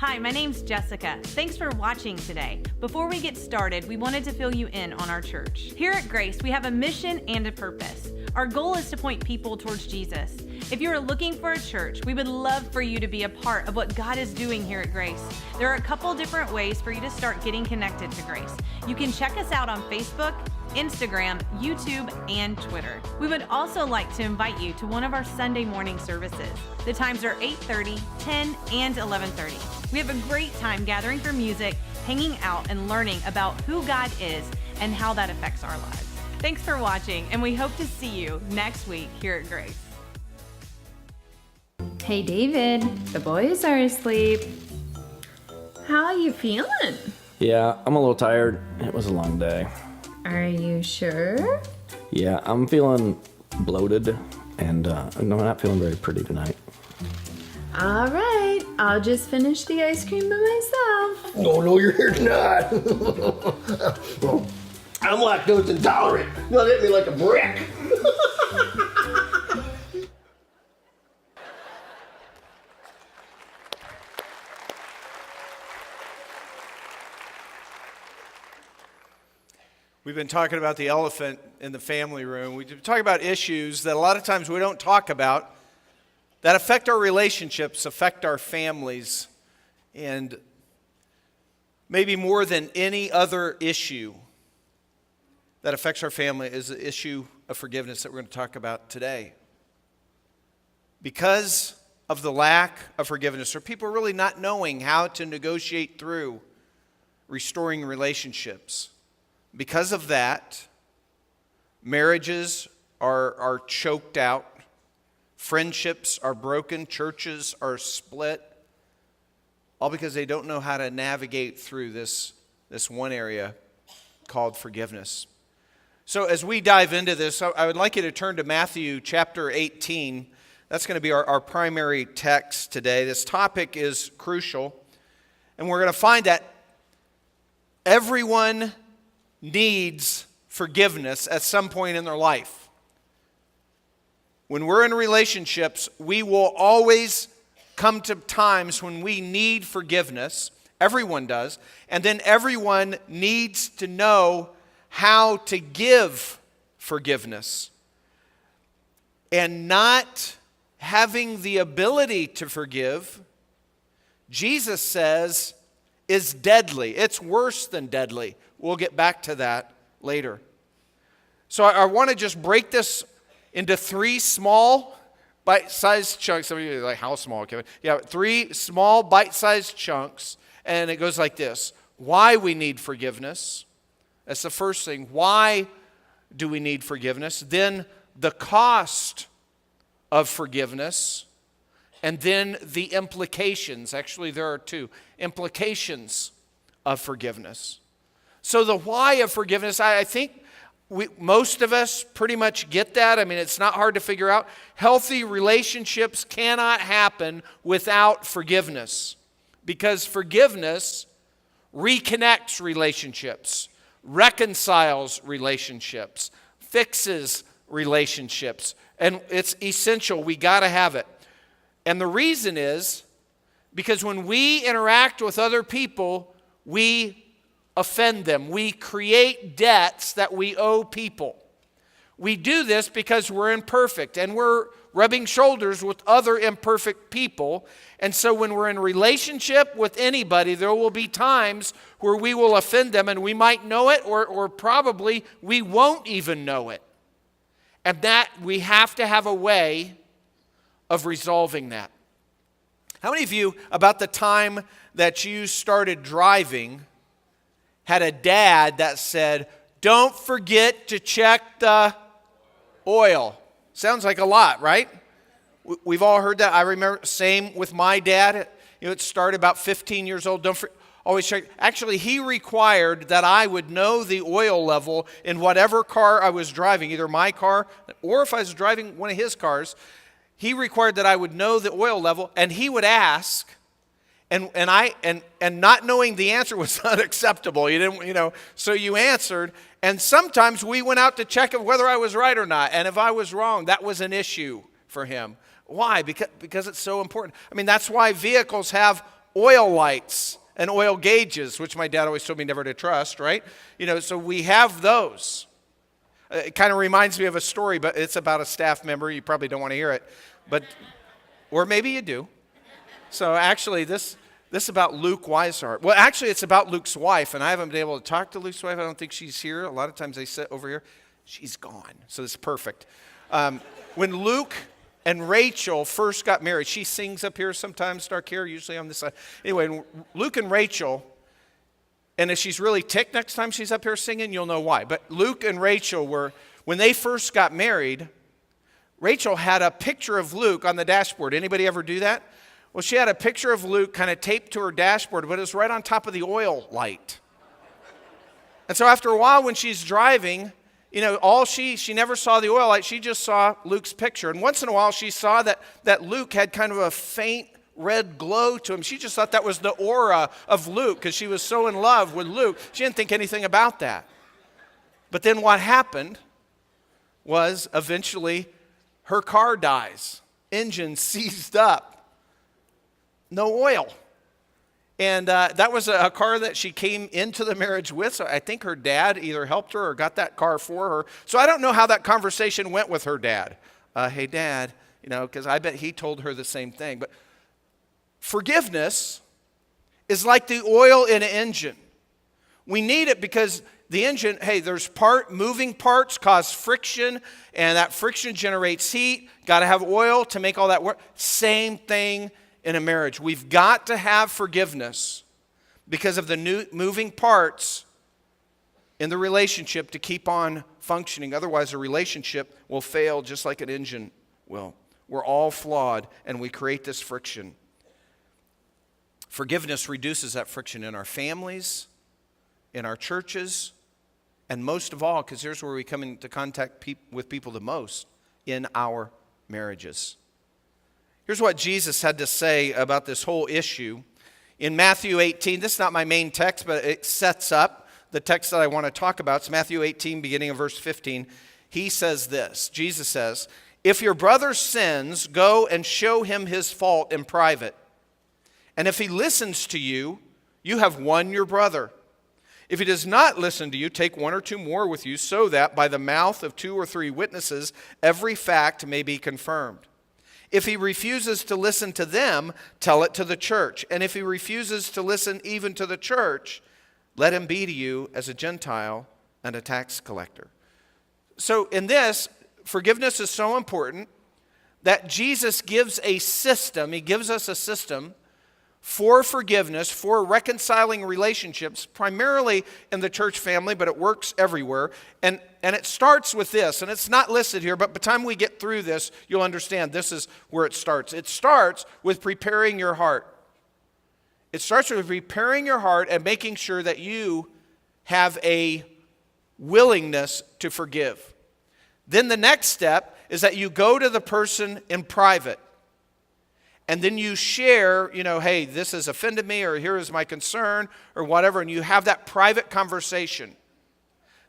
Hi, my name's Jessica. Thanks for watching today. Before we get started, we wanted to fill you in on our church. Here at Grace, we have a mission and a purpose. Our goal is to point people towards Jesus. If you are looking for a church, we would love for you to be a part of what God is doing here at Grace. There are a couple different ways for you to start getting connected to Grace. You can check us out on Facebook, Instagram, YouTube, and Twitter. We would also like to invite you to one of our Sunday morning services. The times are 8:30, 10, and 11:30. We have a great time gathering for music, hanging out, and learning about who God is and how that affects our lives. Thanks for watching, and we hope to see you next week here at Grace. Hey David, the boys are asleep. How are you feeling? Yeah, I'm a little tired. It was a long day. Are you sure? Yeah, I'm feeling bloated, and I'm not feeling very pretty tonight. All right, I'll just finish the ice cream by myself. No, you're not. I'm lactose intolerant. You'll hit me like a brick. We've been talking about the elephant in the family room. We've been talking about issues that a lot of times we don't talk about that affect our relationships, affect our families, and maybe more than any other issue that affects our family is the issue of forgiveness that we're going to talk about today. Because of the lack of forgiveness, or people really not knowing how to negotiate through restoring relationships, because of that, marriages are choked out, friendships are broken, churches are split, all because they don't know how to navigate through this one area called forgiveness. So as we dive into this, I would like you to turn to Matthew chapter 18. That's going to be our primary text today. This topic is crucial, and we're going to find that everyone needs forgiveness at some point in their life. When we're in relationships, we will always come to times when we need forgiveness. Everyone does. And then everyone needs to know how to give forgiveness. And not having the ability to forgive, Jesus says, is deadly. It's worse than deadly. We'll get back to that later. So I want to just break this into three small bite-sized chunks. Some of you are like, how small, Kevin? Yeah, three small bite-sized chunks. And it goes like this. Why we need forgiveness. That's the first thing. Why do we need forgiveness? Then the cost of forgiveness. And then the implications. Actually, there are two. Implications of forgiveness. So the why of forgiveness, I think most of us pretty much get that. I mean, it's not hard to figure out. Healthy relationships cannot happen without forgiveness. Because forgiveness reconnects relationships, reconciles relationships, fixes relationships. And it's essential. We got to have it. And the reason is because when we interact with other people, we offend them. We create debts that we owe people. We do this because we're imperfect and we're rubbing shoulders with other imperfect people. And so when we're in relationship with anybody, there will be times where we will offend them, and we might know it, or probably we won't even know it. And that we have to have a way of resolving that. How many of you, about the time that you started driving, had a dad that said, don't forget to check the oil? Sounds like a lot, right? We've all heard that. I remember, same with my dad. It started about 15 years old. Always check. Actually, he required that I would know the oil level in whatever car I was driving, either my car or if I was driving one of his cars. He required that I would know the oil level, and he would ask, and not knowing the answer was not acceptable. You didn't, so you answered, and sometimes we went out to check whether I was right or not, and if I was wrong, that was an issue for him. Why? Because it's so important. I mean, that's why vehicles have oil lights and oil gauges, which my dad always told me never to trust, right? So we have those. It kind of reminds me of a story, but it's about a staff member. You probably don't want to hear it, or maybe you do. So actually, this is about Luke Weishart. Well, actually, it's about Luke's wife, and I haven't been able to talk to Luke's wife. I don't think she's here. A lot of times they sit over here. She's gone, so it's perfect. When Luke and Rachel first got married, she sings up here sometimes, dark hair, usually on this side. Anyway, Luke and Rachel, and if she's really ticked next time she's up here singing, you'll know why. But Luke and Rachel when they first got married, Rachel had a picture of Luke on the dashboard. Anybody ever do that? Well, she had a picture of Luke kind of taped to her dashboard, but it was right on top of the oil light. And so after a while when she's driving, she never saw the oil light. She just saw Luke's picture. And once in a while she saw that Luke had kind of a faint red glow to him. She just thought that was the aura of Luke because she was so in love with Luke. She didn't think anything about that. But then what happened was eventually her car dies. Engine seized up. No oil. And that was a car that she came into the marriage with. So I think her dad either helped her or got that car for her. So I don't know how that conversation went with her dad. Hey, Dad, because I bet he told her the same thing. But forgiveness is like the oil in an engine. We need it because the engine, there's moving parts cause friction, and that friction generates heat. Got to have oil to make all that work. Same thing in a marriage. We've got to have forgiveness because of the new moving parts in the relationship to keep on functioning. Otherwise, the relationship will fail just like an engine will. We're all flawed, and we create this friction. Forgiveness reduces that friction in our families, in our churches, and most of all, because here's where we come into contact with people the most, in our marriages. Here's what Jesus had to say about this whole issue. In Matthew 18, this is not my main text, but it sets up the text that I want to talk about. It's Matthew 18, beginning of verse 15. He says this, Jesus says, "If your brother sins, go and show him his fault in private. And if he listens to you, you have won your brother. If he does not listen to you, take one or two more with you, so that by the mouth of 2 or 3 witnesses, every fact may be confirmed. If he refuses to listen to them, tell it to the church. And if he refuses to listen even to the church, let him be to you as a Gentile and a tax collector." So in this, forgiveness is so important that Jesus gives a system. He gives us a system for forgiveness, for reconciling relationships, primarily in the church family, but it works everywhere. And it starts with this, and it's not listed here, but by the time we get through this, you'll understand this is where it starts. It starts with preparing your heart. It starts with preparing your heart and making sure that you have a willingness to forgive. Then the next step is that you go to the person in private. And then you share, hey, this has offended me, or here is my concern, or whatever, and you have that private conversation.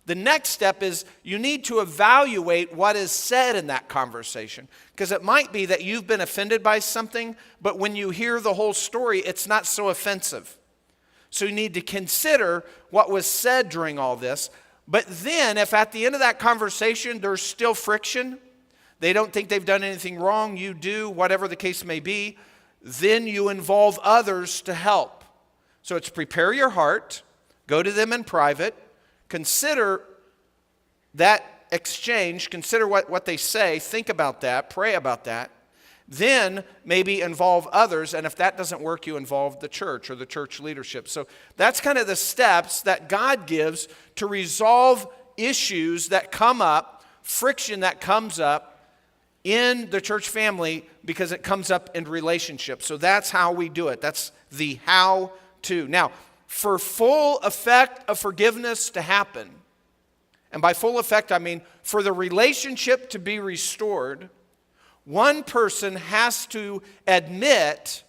The next step is you need to evaluate what is said in that conversation. Because it might be that you've been offended by something, but when you hear the whole story, it's not so offensive. So you need to consider what was said during all this. But then, if at the end of that conversation there's still friction, they don't think they've done anything wrong, you do, whatever the case may be, then you involve others to help. So it's prepare your heart, go to them in private, consider that exchange, consider what they say, think about that, pray about that, then maybe involve others, and if that doesn't work, you involve the church or the church leadership. So that's kind of the steps that God gives to resolve issues that come up, friction that comes up, in the church family because it comes up in relationships. So that's how we do it. That's the how to. Now, for full effect of forgiveness to happen, and by full effect I mean for the relationship to be restored, one person has to admit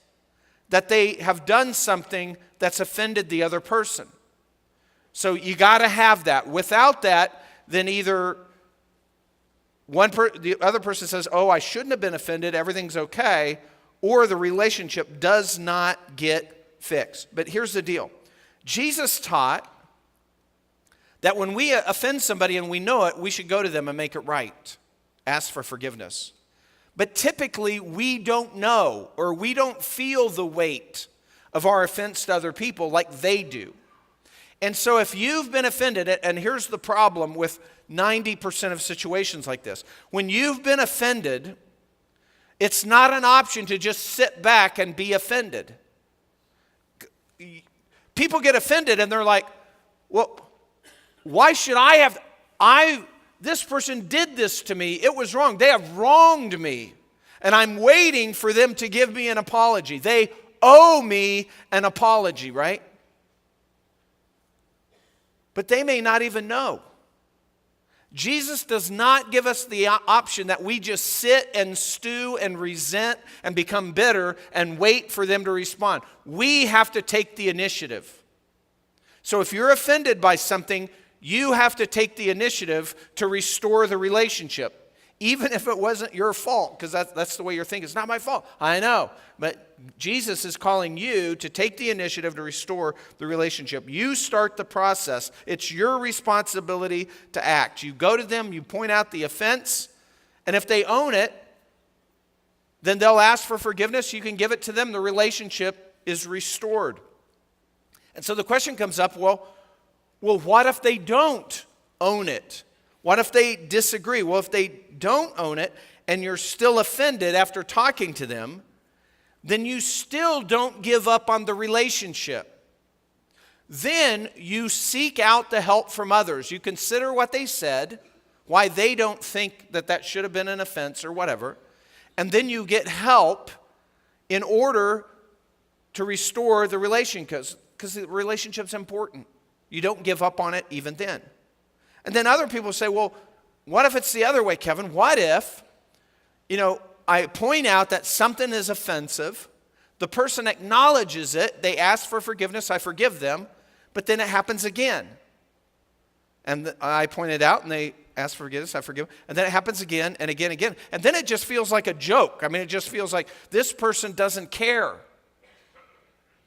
that they have done something that's offended the other person. So you got to have that. Without that, then either the other person says, oh, I shouldn't have been offended, everything's okay, or the relationship does not get fixed. But here's the deal. Jesus taught that when we offend somebody and we know it, we should go to them and make it right. Ask for forgiveness. But typically, we don't know or we don't feel the weight of our offense to other people like they do. And so if you've been offended, and here's the problem with 90% of situations like this. When you've been offended, it's not an option to just sit back and be offended. People get offended and they're like, well, why should this person did this to me. It was wrong. They have wronged me. And I'm waiting for them to give me an apology. They owe me an apology, right? But they may not even know. Jesus does not give us the option that we just sit and stew and resent and become bitter and wait for them to respond. We have to take the initiative. So if you're offended by something, you have to take the initiative to restore the relationship, even if it wasn't your fault, because that's the way you're thinking. It's not my fault. I know. But Jesus is calling you to take the initiative to restore the relationship. You start the process. It's your responsibility to act. You go to them, you point out the offense, and if they own it, then they'll ask for forgiveness. You can give it to them. The relationship is restored. And so the question comes up, well, what if they don't own it? What if they disagree? Well, if they don't own it and you're still offended after talking to them, then you still don't give up on the relationship. Then you seek out the help from others. You consider what they said, why they don't think that should have been an offense or whatever, and then you get help in order to restore the relationship, because the relationship's important. You don't give up on it even then. And then other people say, well, what if it's the other way, Kevin? What if, I point out that something is offensive, the person acknowledges it, they ask for forgiveness, I forgive them, but then it happens again. And I point it out and they ask for forgiveness, I forgive them, and then it happens again and again and again. And then it just feels like a joke. It just feels like this person doesn't care.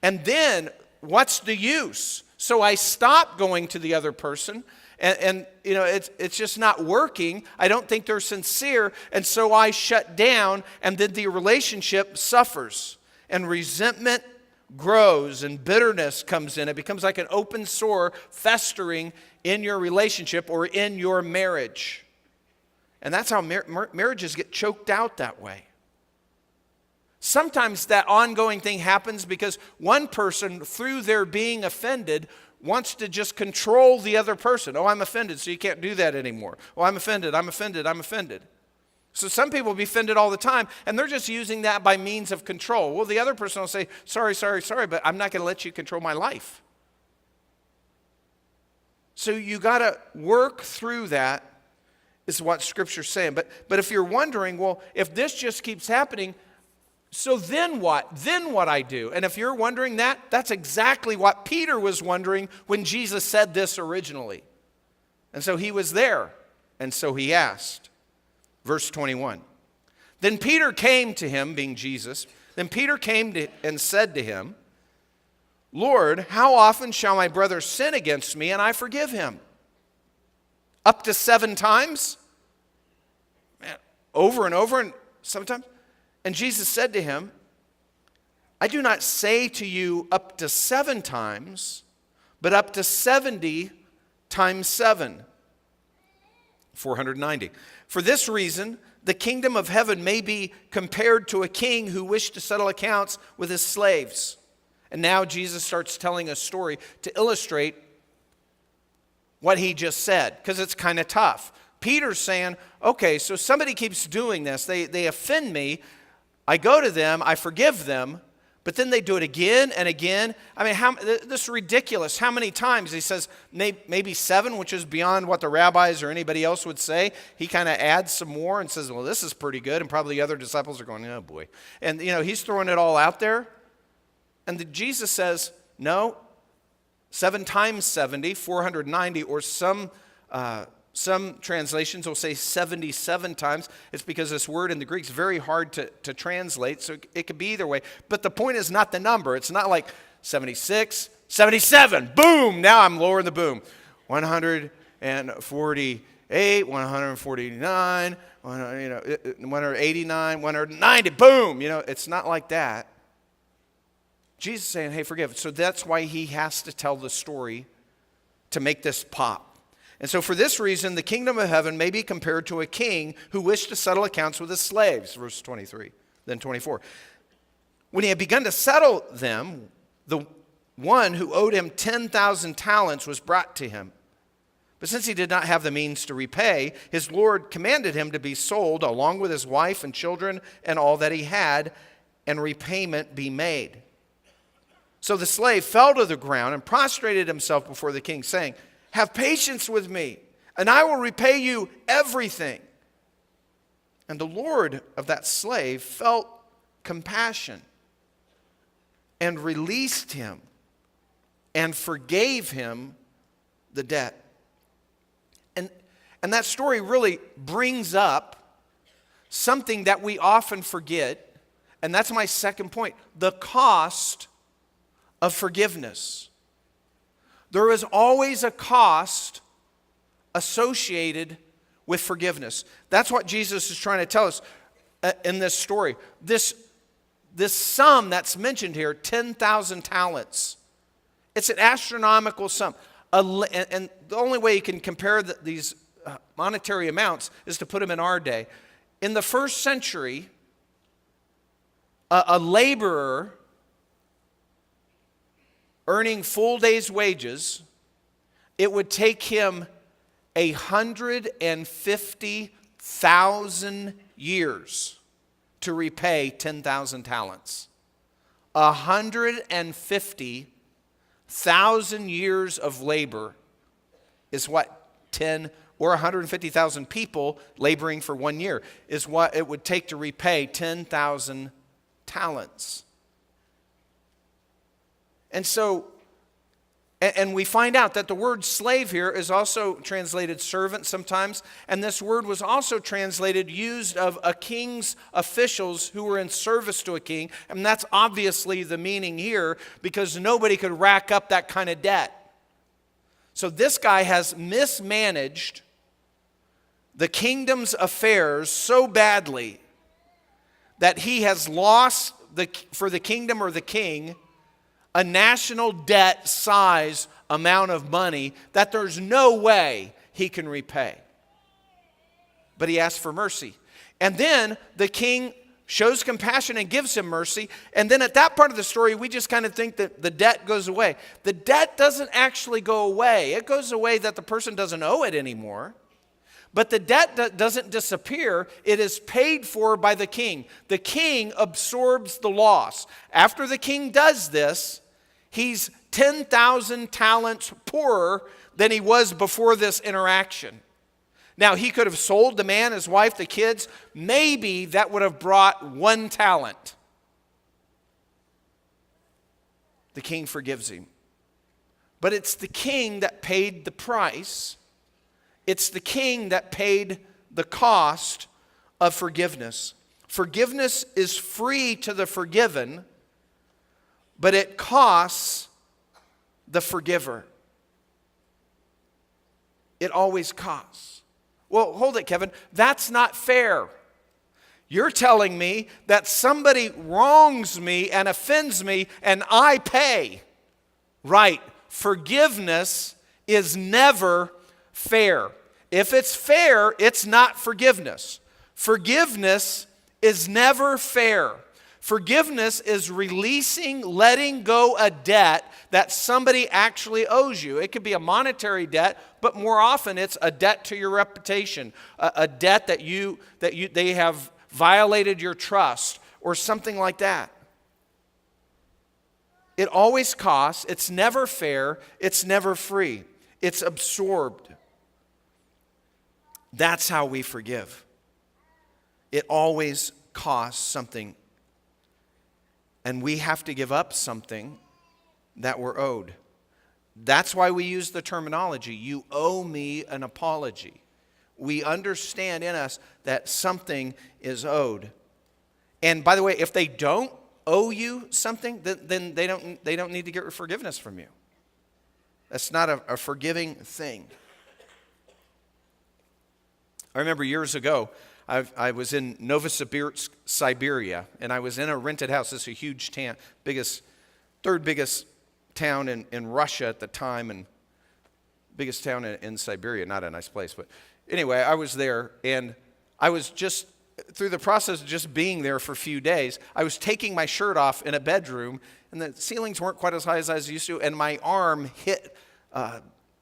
And then what's the use? So I stop going to the other person, and it's just not working. I don't think they're sincere, and so I shut down, and then the relationship suffers, and resentment grows, and bitterness comes in. It becomes like an open sore festering in your relationship or in your marriage. And that's how marriages get choked out that way. Sometimes that ongoing thing happens because one person, through their being offended, wants to just control the other person. Oh, I'm offended, so you can't do that anymore. Oh, I'm offended, I'm offended, I'm offended. So some people will be offended all the time, and they're just using that by means of control. Well, the other person will say, sorry, but I'm not going to let you control my life. So you got to work through that, is what Scripture's saying. But if you're wondering, well, if this just keeps happening, so then what? Then what I do? And if you're wondering that, that's exactly what Peter was wondering when Jesus said this originally. And so he was there, and so he asked. Verse 21. Then Peter came to him, being Jesus. Then Peter came and said to him, Lord, how often shall my brother sin against me and I forgive him? Up to 7 times? Over and over and sometimes? And Jesus said to him, I do not say to you up to 7 times, but up to 70 times 7. 490. For this reason, the kingdom of heaven may be compared to a king who wished to settle accounts with his slaves. And now Jesus starts telling a story to illustrate what he just said, because it's kind of tough. Peter's saying, okay, so somebody keeps doing this. They offend me. I go to them, I forgive them, but then they do it again and again. This is ridiculous. How many times? He says maybe 7, which is beyond what the rabbis or anybody else would say. He kind of adds some more and says, well, this is pretty good. And probably the other disciples are going, oh boy. And, he's throwing it all out there. And Jesus says, no, 7 times 70, 490, or some translations will say 77 times. It's because this word in the Greek is very hard to translate, so it could be either way. But the point is not the number. It's not like 76, 77. Boom! Now I'm lowering the boom. 148, 149, 189, 190. Boom! It's not like that. Jesus is saying, hey, forgive. So that's why he has to tell the story to make this pop. And so for this reason, the kingdom of heaven may be compared to a king who wished to settle accounts with his slaves. Verse 23, then 24. When he had begun to settle them, the one who owed him 10,000 talents was brought to him. But since he did not have the means to repay, his Lord commanded him to be sold along with his wife and children and all that he had, and repayment be made. So the slave fell to the ground and prostrated himself before the king, saying, have patience with me, and I will repay you everything. And the Lord of that slave felt compassion and released him and forgave him the debt. And that story really brings up something that we often forget, and that's my second point, the cost of forgiveness. There is always a cost associated with forgiveness. That's what Jesus is trying to tell us in this story. This sum that's mentioned here, 10,000 talents, it's an astronomical sum. And the only way you can compare these monetary amounts is to put them in our day. In the first century, a laborer earning full day's wages, it would take him 150,000 years to repay 10,000 talents. 150,000 years of labor is what 10 or 150,000 people laboring for 1 year is what it would take to repay 10,000 talents. And so, and we find out that the word slave here is also translated servant sometimes, and this word was also translated used of a king's officials who were in service to a king, and that's obviously the meaning here because nobody could rack up that kind of debt. So this guy has mismanaged the kingdom's affairs so badly that he has lost for the kingdom or the king a national debt size amount of money that there's no way he can repay. But he asks for mercy. And then the king shows compassion and gives him mercy. And then at that part of the story, we just kind of think that the debt goes away. The debt doesn't actually go away. It goes away that the person doesn't owe it anymore. But the debt doesn't disappear. It is paid for by the king. The king absorbs the loss. After the king does this, he's 10,000 talents poorer than he was before this interaction. Now, he could have sold the man, his wife, the kids. Maybe that would have brought 1 talent. The king forgives him. But it's the king that paid the price. It's the king that paid the cost of forgiveness. Forgiveness is free to the forgiven, but it costs the forgiver. It always costs. Well, hold it, Kevin. That's not fair. You're telling me that somebody wrongs me and offends me and I pay. Right. Forgiveness is never fair. If it's fair, it's not forgiveness. Forgiveness is never fair. Forgiveness is releasing, letting go a debt that somebody actually owes you. It could be a monetary debt, but more often it's a debt to your reputation, a debt that they have violated your trust or something like that. It always costs. It's never fair. It's never free. It's absorbed. That's how we forgive. It always costs something. And we have to give up something that we're owed. That's why we use the terminology, you owe me an apology. We understand in us that something is owed. And by the way, if they don't owe you something, then they don't need to get forgiveness from you. That's not a forgiving thing. I remember years ago, I was in Novosibirsk, Siberia, and I was in a rented house. This is a huge town, third biggest town in Russia at the time, and biggest town in Siberia. Not a nice place, but anyway, I was there, and I was just, through the process of just being there for a few days, I was taking my shirt off in a bedroom, and the ceilings weren't quite as high as I was used to, and my arm hit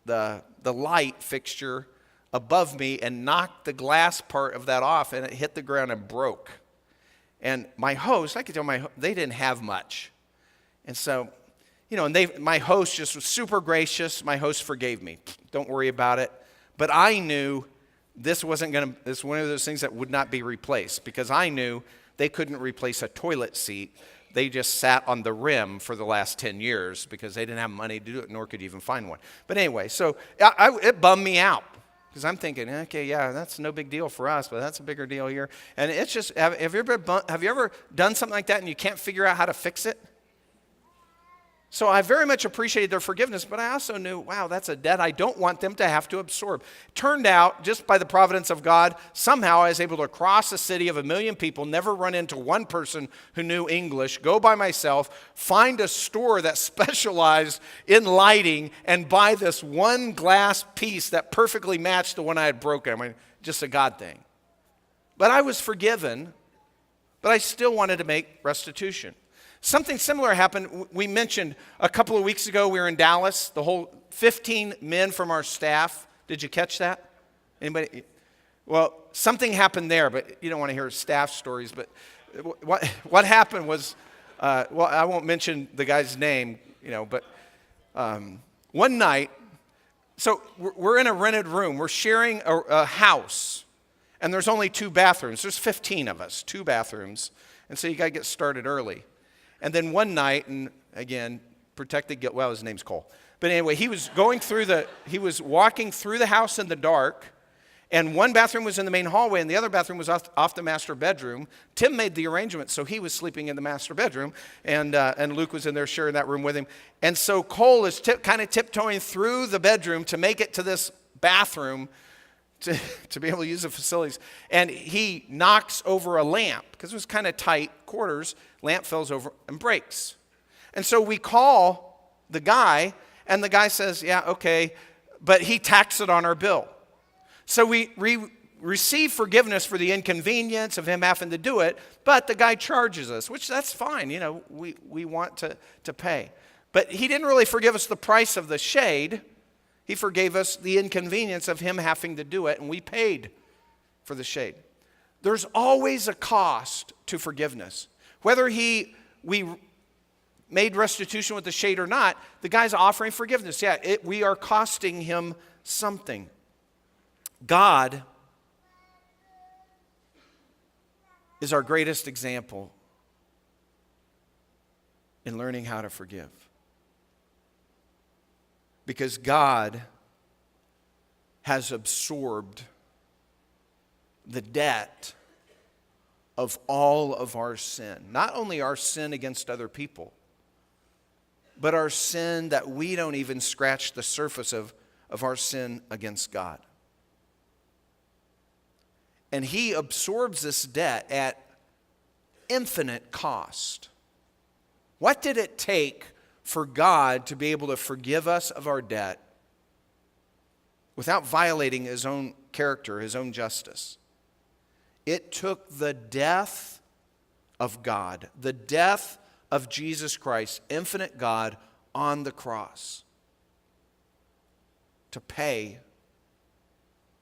the light fixture above me and knocked the glass part of that off, and it hit the ground and broke. And my host, I could tell they didn't have much. And so, and my host just was super gracious. My host forgave me. Don't worry about it. But I knew this was one of those things that would not be replaced, because I knew they couldn't replace a toilet seat. They just sat on the rim for the last 10 years because they didn't have money to do it, nor could you even find one. But anyway, so it bummed me out. Because I'm thinking, okay, yeah, that's no big deal for us, but that's a bigger deal here. And it's just, have you ever done something like that and you can't figure out how to fix it? So I very much appreciated their forgiveness, but I also knew, wow, that's a debt I don't want them to have to absorb. Turned out, just by the providence of God, somehow I was able to cross a city of 1 million people, never run into one person who knew English, go by myself, find a store that specialized in lighting, and buy this one glass piece that perfectly matched the one I had broken. I mean, just a God thing. But I was forgiven, but I still wanted to make restitution. Something similar happened. We mentioned a couple of weeks ago, we were in Dallas, the whole 15 men from our staff. Did you catch that? Anybody? Well, something happened there, but you don't want to hear staff stories. But what happened was, well, I won't mention the guy's name, but one night, so we're in a rented room. We're sharing a house, and there's only 2 bathrooms. There's 15 of us, 2 bathrooms, and so you got to get started early. And then one night, and again, protected guilt. Well, his name's Cole. But anyway, he was walking through the house in the dark, and one bathroom was in the main hallway, and the other bathroom was off the master bedroom. Tim made the arrangement, so he was sleeping in the master bedroom, and Luke was in there sharing that room with him. And so Cole is kind of tiptoeing through the bedroom to make it to this bathroom to be able to use the facilities. And he knocks over a lamp, because it was kind of tight quarters. Lamp falls over and breaks. And so we call the guy, and the guy says, yeah, okay, but he tacks it on our bill. So we receive forgiveness for the inconvenience of him having to do it, but the guy charges us, which that's fine. We want to pay. But he didn't really forgive us the price of the shade. He forgave us the inconvenience of him having to do it, and we paid for the shade. There's always a cost to forgiveness. Whether we made restitution with the shade or not, the guy's offering forgiveness. Yeah, we are costing him something. God is our greatest example in learning how to forgive. Because God has absorbed the debt of all of our sin. Not only our sin against other people, but our sin that we don't even scratch the surface of our sin against God. And he absorbs this debt at infinite cost. What did it take for God to be able to forgive us of our debt without violating his own character, his own justice? It took the death of God, the death of Jesus Christ, infinite God, on the cross to pay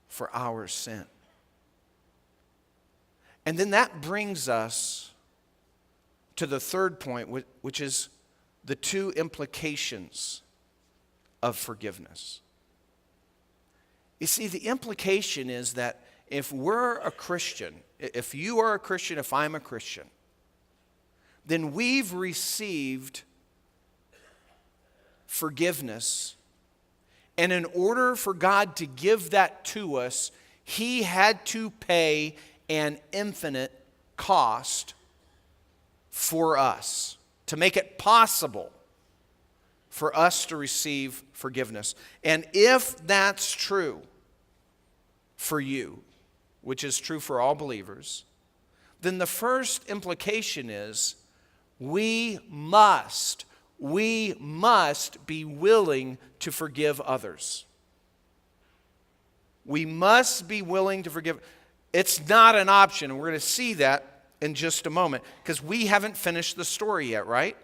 for our sin. And then that brings us to the third point, which is the 2 implications of forgiveness. You see, the implication is that if we're a Christian, if you are a Christian, if I'm a Christian, then we've received forgiveness. And in order for God to give that to us, he had to pay an infinite cost for us, to make it possible for us to receive forgiveness. And if that's true for you, which is true for all believers, then the first implication is we must be willing to forgive others. We must be willing to forgive. It's not an option, and we're going to see that in just a moment, because we haven't finished the story yet, right?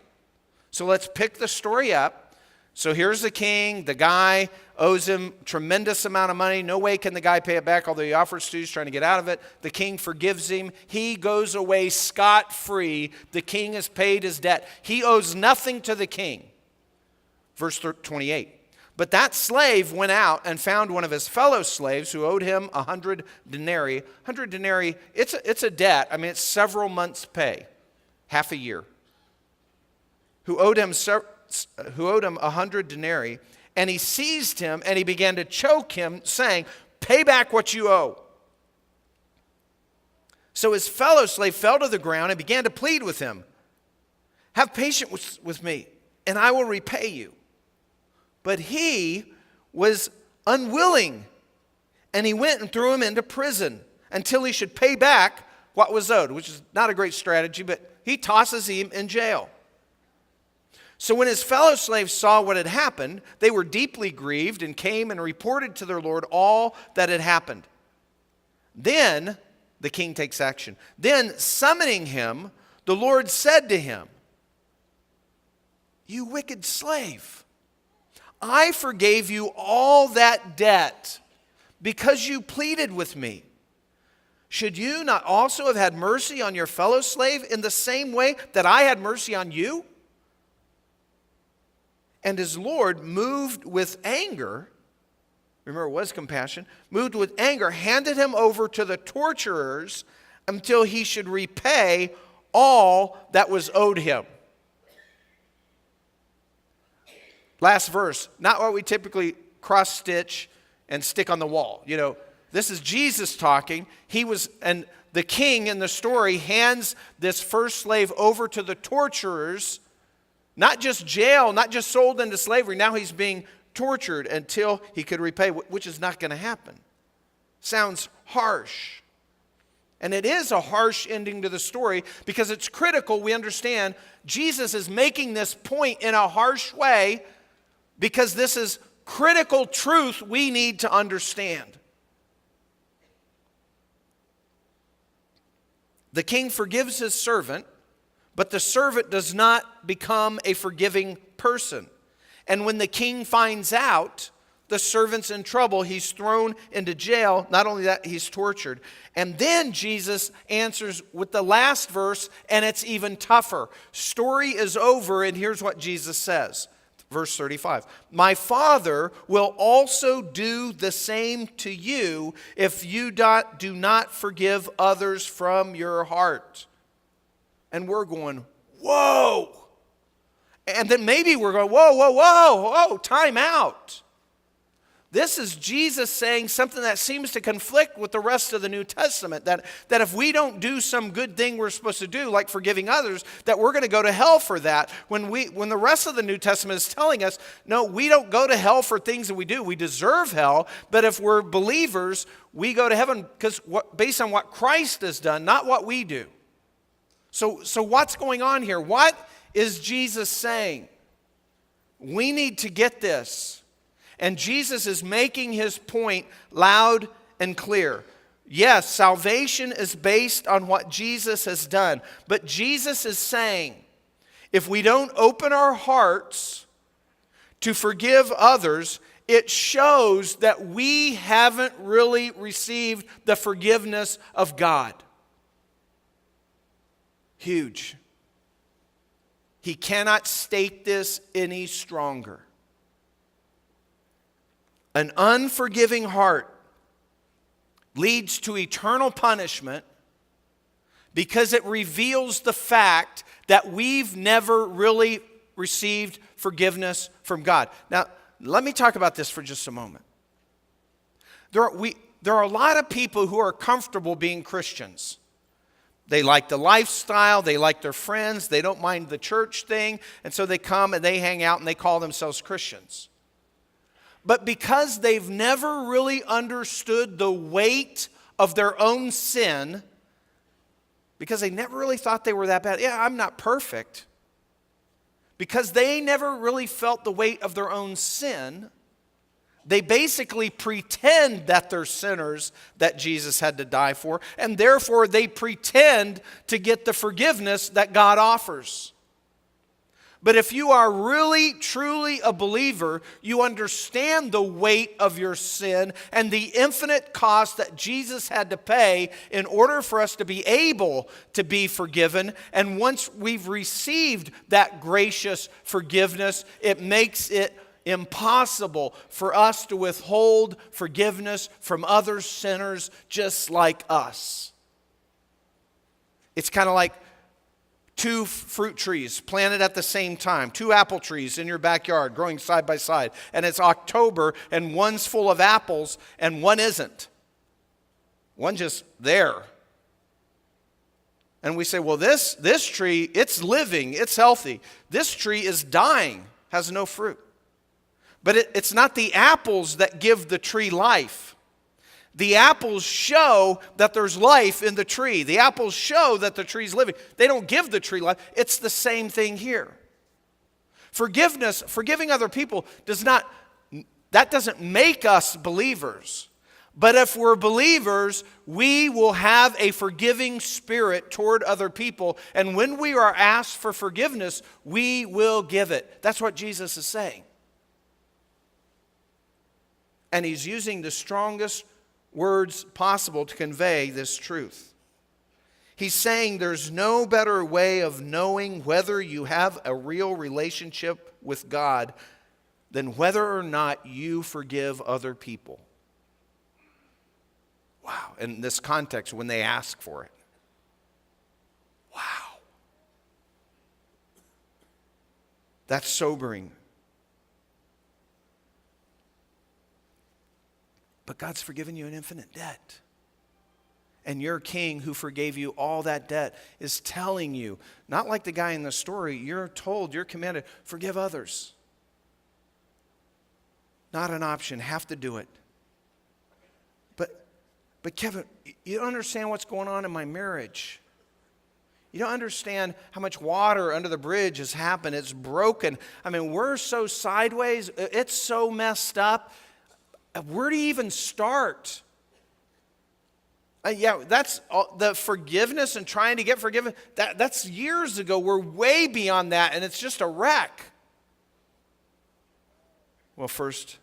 So let's pick the story up. So here's the king. The guy owes him a tremendous amount of money. No way can the guy pay it back, although he offers to. He's trying to get out of it. The king forgives him. He goes away scot-free. The king has paid his debt. He owes nothing to the king. Verse 28. But that slave went out and found one of his fellow slaves who owed him 100 denarii. 100 denarii, it's a debt. I mean, it's several months' pay, half a year. Who owed him 100 denarii, and he seized him and he began to choke him, saying, "Pay back what you owe." So his fellow slave fell to the ground and began to plead with him, "Have patience with me, and I will repay you." But he was unwilling, and he went and threw him into prison until he should pay back what was owed, which is not a great strategy, but he tosses him in jail. So when his fellow slaves saw what had happened, they were deeply grieved and came and reported to their lord all that had happened. Then the king takes action. Then summoning him, the Lord said to him, "You wicked slave, I forgave you all that debt because you pleaded with me. Should you not also have had mercy on your fellow slave in the same way that I had mercy on you?" And his Lord, moved with anger, remember it was compassion, moved with anger, handed him over to the torturers until he should repay all that was owed him. Last verse, not what we typically cross-stitch and stick on the wall. You know, this is Jesus talking. And the king in the story hands this first slave over to the torturers, not just jail, not just sold into slavery. Now he's being tortured until he could repay, which is not going to happen. Sounds harsh. And it is a harsh ending to the story because it's critical we understand Jesus is making this point in a harsh way because this is critical truth we need to understand. The king forgives his servant, but the servant does not become a forgiving person. And when the king finds out the servant's in trouble, he's thrown into jail. Not only that, he's tortured. And then Jesus answers with the last verse, and it's even tougher. Story is over, and here's what Jesus says. Verse 35, "My Father will also do the same to you if you do not forgive others from your heart." And we're going, whoa. And then maybe we're going, whoa, time out. This is Jesus saying something that seems to conflict with the rest of the New Testament, that if we don't do some good thing we're supposed to do, like forgiving others, that we're going to go to hell for that. When the rest of the New Testament is telling us, no, we don't go to hell for things that we do. We deserve hell, but if we're believers, we go to heaven based on what Christ has done, not what we do. So what's going on here? What is Jesus saying? We need to get this. And Jesus is making his point loud and clear. Yes, salvation is based on what Jesus has done. But Jesus is saying, if we don't open our hearts to forgive others, it shows that we haven't really received the forgiveness of God. Huge. He cannot state this any stronger. An unforgiving heart leads to eternal punishment because it reveals the fact that we've never really received forgiveness from God. Now, let me talk about this for just a moment. There are a lot of people who are comfortable being Christians. They like the lifestyle, they like their friends, they don't mind the church thing, and so they come and they hang out and they call themselves Christians. But because they've never really understood the weight of their own sin, because they never really thought they were that bad. Yeah, I'm not perfect. Because they never really felt the weight of their own sin, they basically pretend that they're sinners that Jesus had to die for, and therefore they pretend to get the forgiveness that God offers. But if you are really, truly a believer, you understand the weight of your sin and the infinite cost that Jesus had to pay in order for us to be able to be forgiven. And once we've received that gracious forgiveness, it makes it impossible for us to withhold forgiveness from other sinners just like us. It's kind of like two fruit trees planted at the same time, two apple trees in your backyard growing side by side, and it's October and one's full of apples and one isn't. One's just there. And we say, well, this tree, it's living, it's healthy. This tree is dying, has no fruit. But it's not the apples that give the tree life. The apples show that there's life in the tree. The apples show that the tree's living. They don't give the tree life. It's the same thing here. Forgiveness, forgiving other people doesn't make us believers. But if we're believers, we will have a forgiving spirit toward other people. And when we are asked for forgiveness, we will give it. That's what Jesus is saying. And he's using the strongest words possible to convey this truth. He's saying there's no better way of knowing whether you have a real relationship with God than whether or not you forgive other people. Wow. In this context, when they ask for it. Wow. That's sobering. But God's forgiven you an infinite debt. And your king who forgave you all that debt is telling you, not like the guy in the story, you're commanded, forgive others. Not an option, have to do it. But Kevin, you don't understand what's going on in my marriage. You don't understand how much water under the bridge has happened. It's broken. I mean, we're so sideways. It's so messed up. Where do you even start? That's the forgiveness and trying to get forgiven. That's years ago. We're way beyond that, and it's just a wreck. Well, first,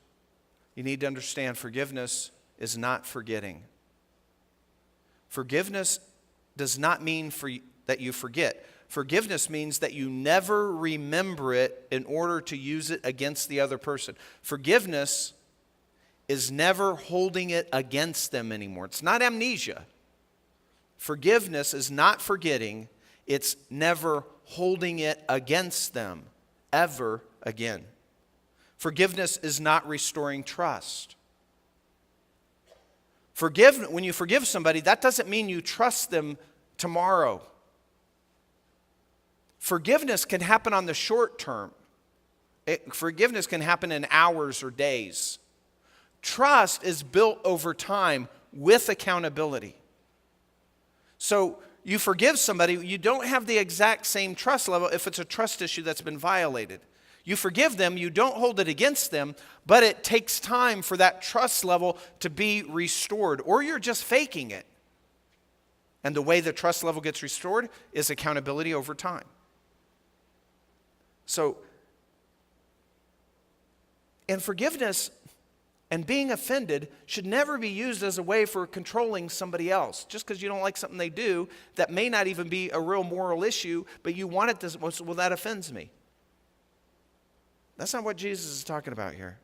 you need to understand forgiveness is not forgetting. Forgiveness does not mean that you forget. Forgiveness means that you never remember it in order to use it against the other person. Forgiveness is never holding it against them anymore. It's not amnesia. Forgiveness is not forgetting. It's never holding it against them ever again. Forgiveness is not restoring trust. When you forgive somebody, that doesn't mean you trust them tomorrow. Forgiveness can happen on the short term. Forgiveness can happen in hours or days. Trust is built over time with accountability. So you forgive somebody, you don't have the exact same trust level if it's a trust issue that's been violated. You forgive them, you don't hold it against them, but it takes time for that trust level to be restored, or you're just faking it. And the way the trust level gets restored is accountability over time. So, and forgiveness and being offended should never be used as a way for controlling somebody else. Just because you don't like something they do, that may not even be a real moral issue, but you want it to, well, that offends me. That's not what Jesus is talking about here.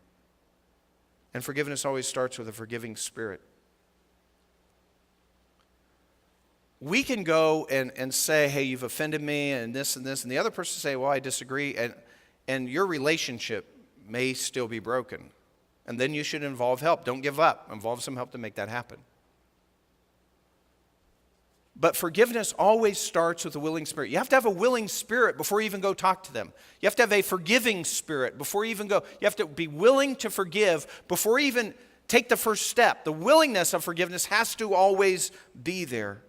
And forgiveness always starts with a forgiving spirit. We can go and say, hey, you've offended me, and this, and the other person say, well, I disagree, and your relationship may still be broken. And then you should involve help. Don't give up. Involve some help to make that happen. But forgiveness always starts with a willing spirit. You have to have a willing spirit before you even go talk to them. You have to have a forgiving spirit before you even go. You have to be willing to forgive before you even take the first step. The willingness of forgiveness has to always be there.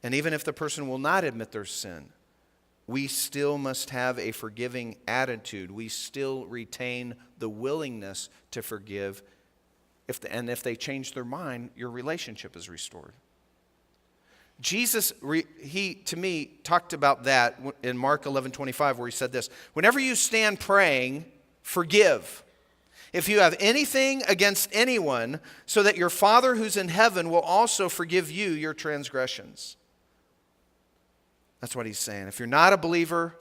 And even if the person will not admit their sin, we still must have a forgiving attitude. We still retain the willingness to forgive. And if they change their mind, your relationship is restored. Jesus, he to me talked about that in Mark 11:25, where he said this: whenever you stand praying, forgive if you have anything against anyone, so that your Father who's in heaven will also forgive you your transgressions. That's what he's saying. If you're not a believer,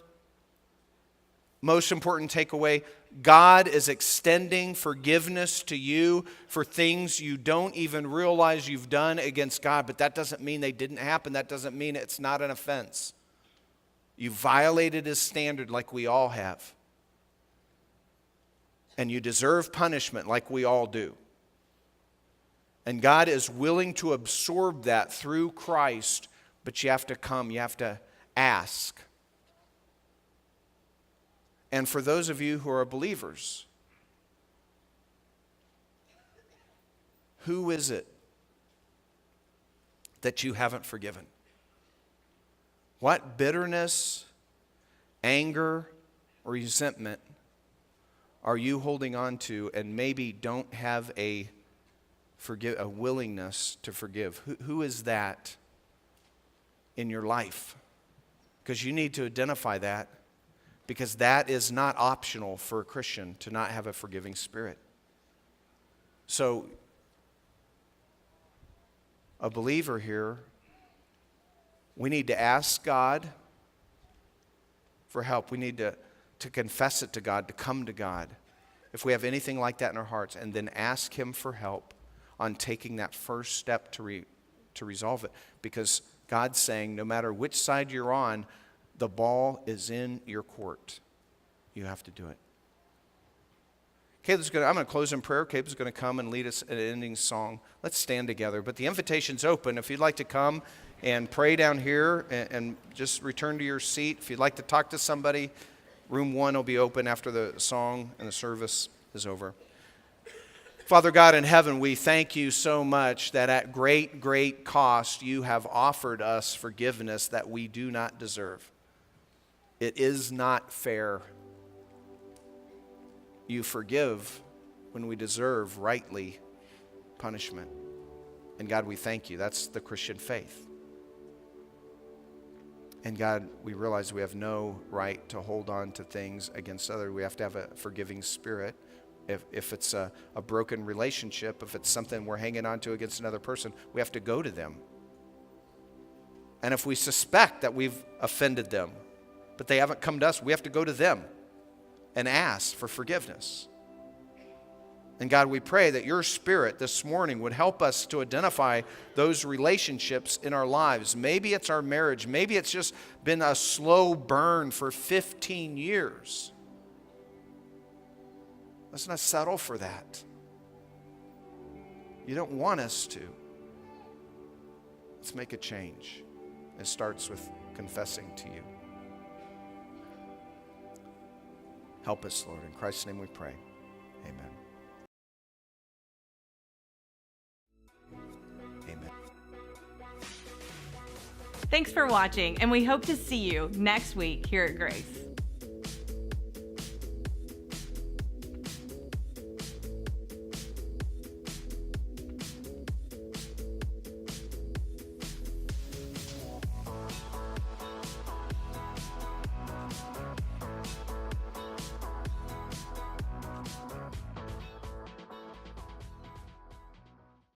most important takeaway, God is extending forgiveness to you for things you don't even realize you've done against God, but that doesn't mean they didn't happen. That doesn't mean it's not an offense. You violated his standard like we all have. And you deserve punishment like we all do. And God is willing to absorb that through Christ, but you have to come, you have to ask. And for those of you who are believers, who is it that you haven't forgiven? What bitterness, anger, or resentment are you holding on to and maybe don't have a willingness to forgive? Who is that in your life? Because you need to identify that, because that is not optional for a Christian to not have a forgiving spirit. So, a believer here, we need to ask God for help. We need to confess it to God, to come to God, if we have anything like that in our hearts, and then ask him for help on taking that first step to resolve it. Because God's saying, no matter which side you're on, the ball is in your court. You have to do it. I'm going to close in prayer. Caleb's going to come and lead us an ending song. Let's stand together. But the invitation's open. If you'd like to come and pray down here and just return to your seat. If you'd like to talk to somebody, room 1 will be open after the song and the service is over. Father God in heaven, we thank you so much that at great, great cost you have offered us forgiveness that we do not deserve. It is not fair. You forgive when we deserve rightly punishment. And God, we thank you. That's the Christian faith. And God, we realize we have no right to hold on to things against others. We have to have a forgiving spirit. If it's a broken relationship, if it's something we're hanging on to against another person, we have to go to them. And if we suspect that we've offended them, but they haven't come to us, we have to go to them and ask for forgiveness. And God, we pray that your Spirit this morning would help us to identify those relationships in our lives. Maybe it's our marriage. Maybe it's just been a slow burn for 15 years. Let's not settle for that. You don't want us to. Let's make a change. It starts with confessing to you. Help us, Lord. In Christ's name we pray. Amen. Amen. Thanks for watching, and we hope to see you next week here at Grace.